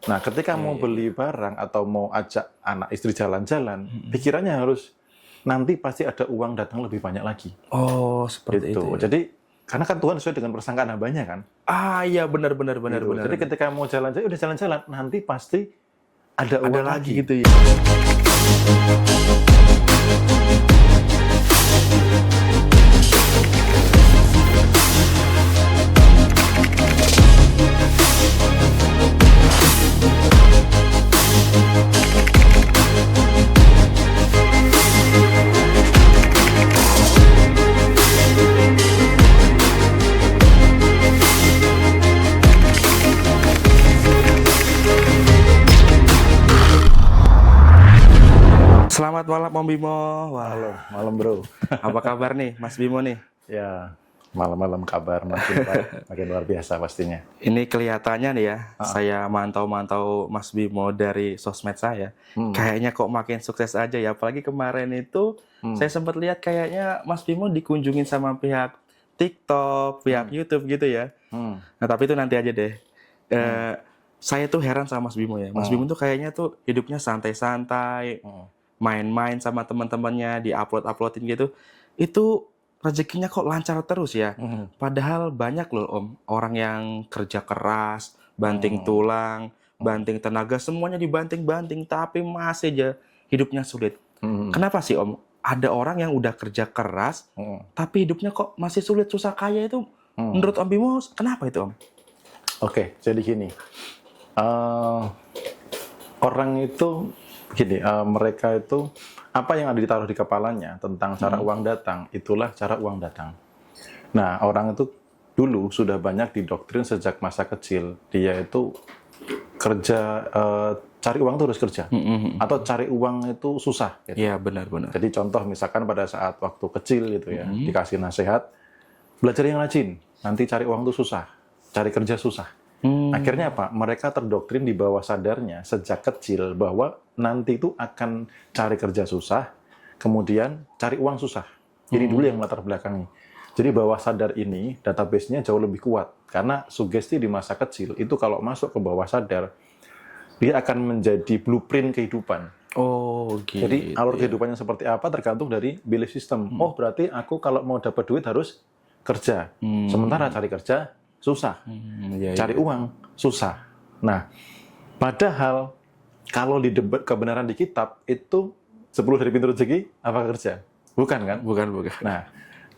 Nah, ketika mau beli barang atau mau ajak anak istri jalan-jalan, pikirannya harus nanti pasti ada uang datang lebih banyak lagi. Oh, seperti Gitu. itu. Ya. Jadi karena kan Tuhan sesuai dengan persangkaan hambanya kan. Iya benar. Gitu. Jadi ketika mau jalan-jalan, udah jalan-jalan, nanti pasti ada uang Ada lagi gitu ya. Selamat malam Om Bimo. Wah, Halo, malam bro. apa kabar nih Mas Bimo nih? Ya, malam-malam kabar makin baik, makin luar biasa pastinya. Ini kelihatannya nih ya, saya mantau-mantau Mas Bimo dari sosmed saya. Kayaknya kok makin sukses aja ya. Apalagi kemarin itu saya sempat lihat kayaknya Mas Bimo dikunjungin sama pihak TikTok, pihak YouTube gitu ya. Nah tapi itu nanti aja deh. Saya tuh heran sama Mas Bimo ya. Mas Bimo tuh kayaknya tuh hidupnya santai-santai, main-main sama teman-temannya, di-upload-uploadin gitu. Itu rezekinya kok lancar terus ya. Padahal banyak loh Om, orang yang kerja keras, banting tulang, banting tenaga, semuanya dibanting-banting, tapi masih aja hidupnya sulit. Kenapa sih Om? Ada orang yang udah kerja keras, tapi hidupnya kok masih sulit, susah kaya itu. Menurut Om Bimo, kenapa itu Om? Oke, jadi gini. Orang itu begini, mereka itu apa yang ada ditaruh di kepalanya tentang cara uang datang, itulah cara uang datang. Nah, orang itu dulu sudah banyak didoktrin sejak masa kecil, dia itu kerja, cari uang itu harus kerja, atau cari uang itu susah. Gitu. Iya, benar-benar. Jadi contoh misalkan pada saat waktu kecil gitu ya, dikasih nasihat, belajar yang rajin, nanti cari uang itu susah, cari kerja susah. Akhirnya apa? Mereka terdoktrin di bawah sadarnya sejak kecil bahwa nanti itu akan cari kerja susah, kemudian cari uang susah. Ini dulu yang latar belakangnya. Jadi bawah sadar ini database-nya jauh lebih kuat karena sugesti di masa kecil itu kalau masuk ke bawah sadar dia akan menjadi blueprint kehidupan. Oh, gitu. Jadi alur kehidupannya seperti apa tergantung dari belief system. Oh, berarti aku kalau mau dapat duit harus kerja. Sementara cari kerja susah. Cari uang susah. Nah, padahal kalau di kebenaran di kitab itu 10 dari pintu rezeki apa kerja? Bukan kan? Bukan. Nah,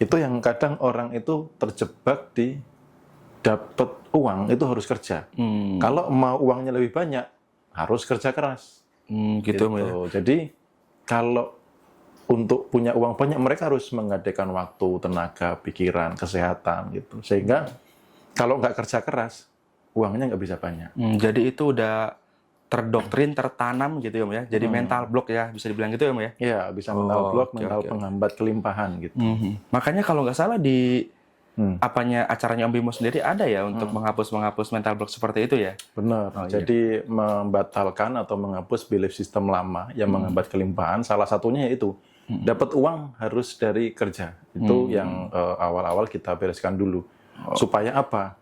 itu yang kadang orang itu terjebak di dapat uang itu harus kerja. Kalau mau uangnya lebih banyak harus kerja keras. Gitu. Jadi kalau untuk punya uang banyak mereka harus menggadaikan waktu, tenaga, pikiran, kesehatan gitu. Sehingga kalau nggak kerja keras, uangnya nggak bisa banyak. Jadi itu udah terdoktrin, tertanam gitu ya Om ya. Jadi mental block ya, bisa dibilang gitu ya Om ya. Iya, bisa mental block, mental penghambat kelimpahan gitu. Makanya kalau nggak salah di acaranya Om Bimo sendiri ada ya untuk menghapus mental block seperti itu ya. Benar. Jadi membatalkan atau menghapus belief system lama yang menghambat kelimpahan. Salah satunya yaitu dapat uang harus dari kerja. Itu yang awal-awal kita bereskan dulu. Supaya apa?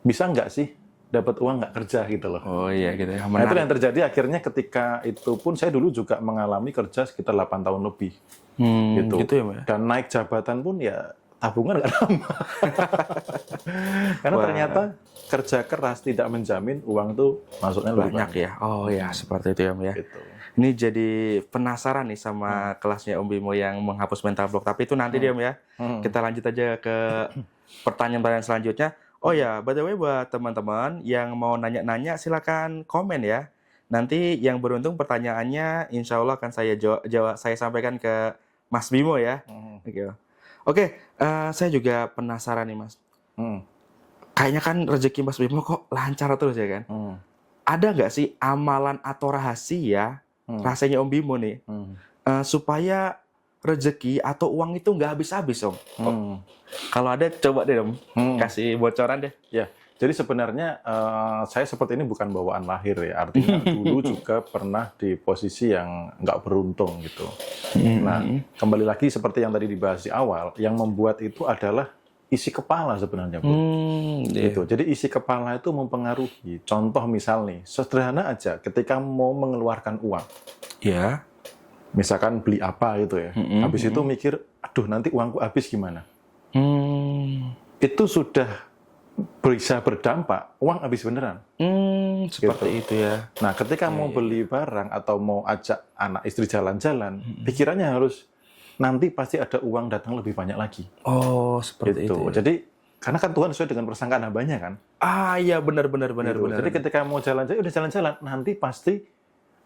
Bisa nggak sih dapat uang nggak kerja gitu loh. Oh iya gitu ya. Nah, itu yang terjadi akhirnya ketika itu pun saya dulu juga mengalami kerja sekitar 8 tahun lebih. Gitu ya, Mbak. Dan naik jabatan pun ya tabungan nggak lama. Karena ternyata kerja keras tidak menjamin uang tuh masuknya lebih banyak ya. Oh ya, seperti itu ya Om ya. Gitu. Ini jadi penasaran nih sama kelasnya Om Bimo yang menghapus mental block. Tapi itu nanti dia Om ya. Kita lanjut aja ke pertanyaan-pertanyaan selanjutnya. Oh ya, by the way buat teman-teman yang mau nanya-nanya silakan komen ya. Nanti yang beruntung pertanyaannya insya Allah akan saya saya sampaikan ke Mas Bimo ya. Oke, saya juga penasaran nih Mas. Kayaknya kan rezeki Mas Bimo kok lancar terus ya kan? Ada nggak sih amalan atau rahasia rasanya Om Bimo nih supaya rezeki atau uang itu nggak habis-habis Om? Kalau ada coba deh Om, kasih bocoran deh. Ya, jadi sebenarnya saya seperti ini bukan bawaan lahir ya. Artinya dulu juga pernah di posisi yang nggak beruntung gitu. Nah, kembali lagi seperti yang tadi dibahas di awal, yang membuat itu adalah isi kepala sebenarnya, Bro. Iya. Gitu. Jadi isi kepala itu mempengaruhi. Contoh misal nih, sederhana aja, ketika mau mengeluarkan uang, Iya. misalkan beli apa gitu ya, habis itu mikir, aduh nanti uangku habis gimana? Itu sudah bisa berdampak, uang habis beneran. Seperti itu ya. Nah, ketika mau beli barang atau mau ajak anak istri jalan-jalan, pikirannya harus nanti pasti ada uang datang lebih banyak lagi. Oh, seperti Gitu. itu. Ya. Jadi, karena kan Tuhan sesuai dengan persangkaan hambanya kan. Iya benar. Gitu. Jadi ketika mau jalan-jalan, udah jalan-jalan, nanti pasti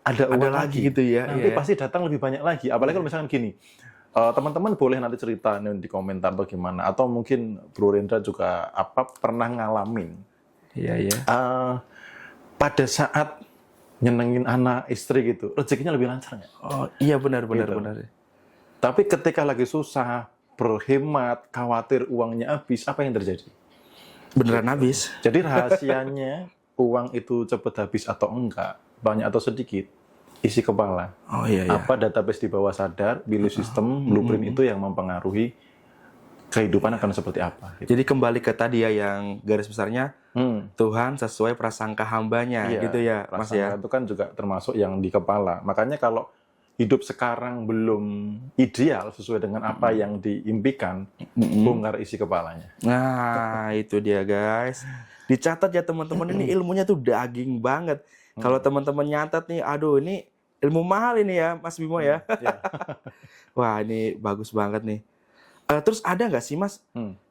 ada uang lagi gitu ya. Nanti iya. pasti datang lebih banyak lagi. Apalagi kalau misalkan gini, teman-teman boleh nanti cerita nih di komentar atau gimana. Atau mungkin Bro Rendra juga pernah ngalamin. Iya. Pada saat nyenengin anak istri gitu, rezekinya lebih lancar nggak? Oh iya benar. Tapi ketika lagi susah, berhemat, khawatir uangnya habis, apa yang terjadi? Beneran habis. Jadi rahasianya uang itu cepat habis atau enggak, banyak atau sedikit, isi kepala. Oh iya. Apa database di bawah sadar, belief system, blueprint itu yang mempengaruhi kehidupan akan seperti apa. Gitu. Jadi kembali ke tadi ya yang garis besarnya Tuhan sesuai prasangka hambanya Iya, gitu ya Mas ya. Itu kan juga termasuk yang di kepala. Makanya kalau hidup sekarang belum ideal sesuai dengan apa yang diimpikan, bongkar isi kepalanya. Nah, itu dia guys. Dicatat ya teman-teman, ini ilmunya tuh daging banget. Kalau teman-teman nyatat nih, aduh ini ilmu mahal ini ya Mas Bimo ya. Wah, ini bagus banget nih. Terus ada nggak sih Mas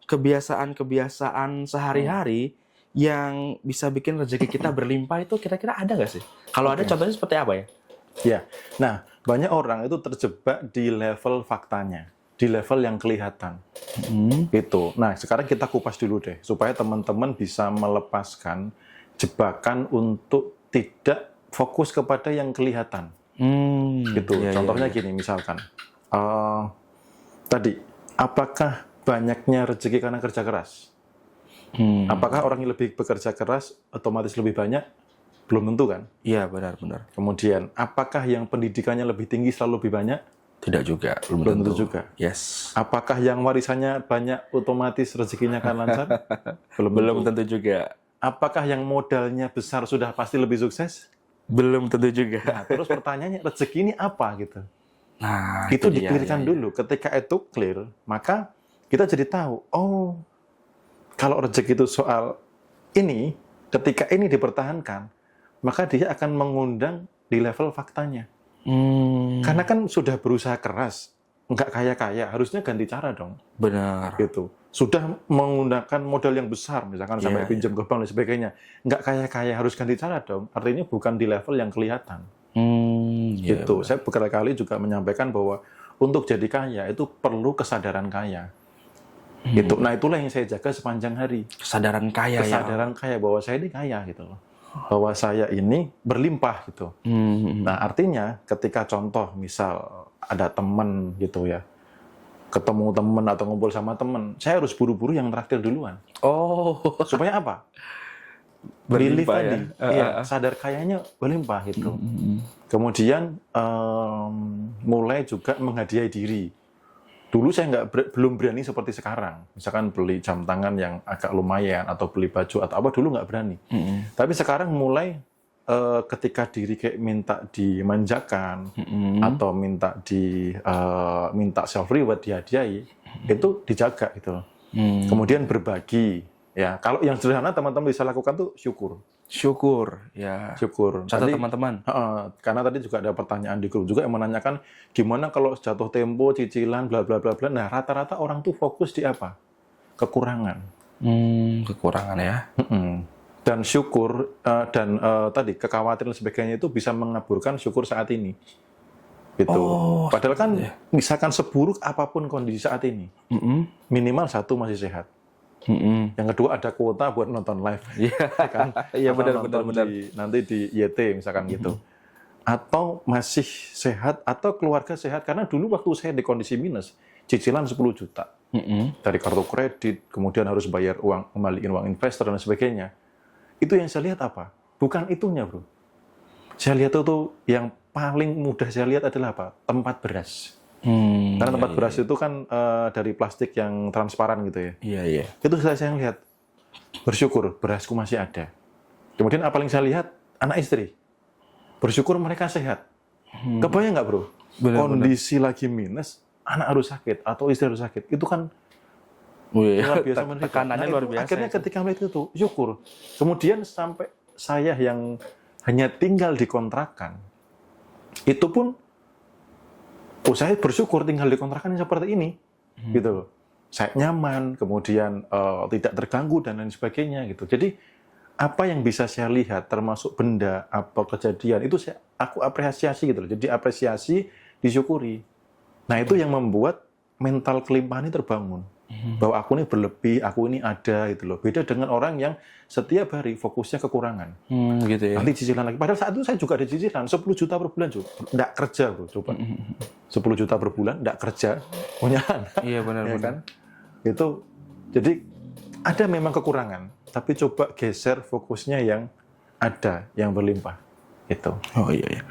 kebiasaan-kebiasaan sehari-hari yang bisa bikin rezeki kita berlimpah itu kira-kira ada nggak sih? Kalau ada contohnya seperti apa ya? Ya, nah banyak orang itu terjebak di level faktanya, di level yang kelihatan. Gitu. Nah, sekarang kita kupas dulu deh, supaya teman-teman bisa melepaskan jebakan untuk tidak fokus kepada yang kelihatan. Gitu. Contohnya gini, misalkan, tadi, apakah banyaknya rezeki karena kerja keras? Apakah orang yang lebih bekerja keras otomatis lebih banyak? Belum tentu kan? Iya, benar. Kemudian, apakah yang pendidikannya lebih tinggi selalu lebih banyak? Tidak juga, Belum tentu juga. Yes. Apakah yang warisannya banyak otomatis rezekinya akan lancar? Belum tentu juga. Apakah yang modalnya besar sudah pasti lebih sukses? Belum tentu juga. Nah, terus pertanyaannya, rezeki ini apa gitu? Nah, itu di-clearkan dulu. Ketika itu clear, maka kita jadi tahu, oh, kalau rezeki itu soal ini, ketika ini dipertahankan, maka dia akan mengundang di level faktanya. Karena kan sudah berusaha keras, nggak kaya-kaya, harusnya ganti cara dong. Benar. Gitu. Sudah menggunakan modal yang besar, misalkan sampai pinjam ke bank dan sebagainya, nggak kaya-kaya, harus ganti cara dong. Artinya bukan di level yang kelihatan. Gitu. Saya berkali-kali juga menyampaikan bahwa untuk jadi kaya itu perlu kesadaran kaya. Gitu. Nah, itulah yang saya jaga sepanjang hari. Kesadaran kaya Kesadaran kaya bahwa saya ini kaya gitu loh. Bahwa saya ini berlimpah gitu. Nah, artinya ketika contoh misal ada teman gitu ya, ketemu teman atau ngumpul sama teman, saya harus buru-buru yang traktir duluan. Oh, supaya apa? berlimpah Belief tadi, ya, sadar kayanya berlimpah gitu. Kemudian mulai juga menghadiahi diri. Dulu saya belum berani seperti sekarang. Misalkan beli jam tangan yang agak lumayan atau beli baju atau apa, dulu nggak berani. Tapi sekarang mulai ketika diri kayak minta dimanjakan atau minta self reward, dihadiahi, itu dijaga gitu. Kemudian berbagi. Ya, kalau yang sederhana teman-teman bisa lakukan tuh syukur, ya. Syukur. Catat teman-teman. Karena tadi juga ada pertanyaan di grup juga yang menanyakan gimana kalau jatuh tempo, cicilan, bla bla bla bla. Nah, rata-rata orang tuh fokus di apa? Kekurangan. Kekurangan ya. Dan syukur dan tadi kekhawatiran dan sebagainya itu bisa mengaburkan syukur saat ini. Gitu. Padahal kan misalkan seburuk apapun kondisi saat ini, minimal satu masih sehat. Yang kedua ada kuota buat nonton live. Kan? Iya benar. Nanti di YT misalkan gitu. Atau masih sehat atau keluarga sehat, karena dulu waktu saya di kondisi minus, cicilan 10 juta. Dari kartu kredit, kemudian harus bayar uang, kembaliin uang investor dan sebagainya. Itu yang saya lihat apa? Bukan itunya, Bro. Saya lihat itu yang paling mudah saya lihat adalah apa? Tempat beras. Karena tempat beras itu kan dari plastik yang transparan gitu ya. Iya, iya. Itu saya lihat, bersyukur berasku masih ada. Kemudian apa yang saya lihat, anak istri. Bersyukur mereka sehat. Kebayang nggak bro? Kondisi lagi minus, anak harus sakit atau istri harus sakit. Itu kan luar biasa menderita. Tekanannya luar biasa. Akhirnya ketika melihat itu, syukur. Kemudian sampai saya yang hanya tinggal di kontrakan, itu pun saya bersyukur tinggal di kontrakan yang seperti ini, gitu loh. Saya nyaman, kemudian tidak terganggu dan lain sebagainya gitu. Jadi apa yang bisa saya lihat, termasuk benda, apa kejadian itu aku apresiasi gitu loh. Jadi apresiasi, disyukuri. Nah itu yang membuat mental kelimpahan ini terbangun. Bahwa aku ini berlebih, aku ini ada gitu loh. Beda dengan orang yang setiap hari fokusnya kekurangan. Gitu ya. Nanti cicilan lagi. Padahal saat itu saya juga ada cicilan 10 juta per bulan, nggak kerja bro, coba. 10 juta per bulan, nggak kerja, punya anak. Iya benar-benar. Ya kan? Itu, jadi ada memang kekurangan, tapi coba geser fokusnya yang ada, yang berlimpah. Itu. Oh iya, iya.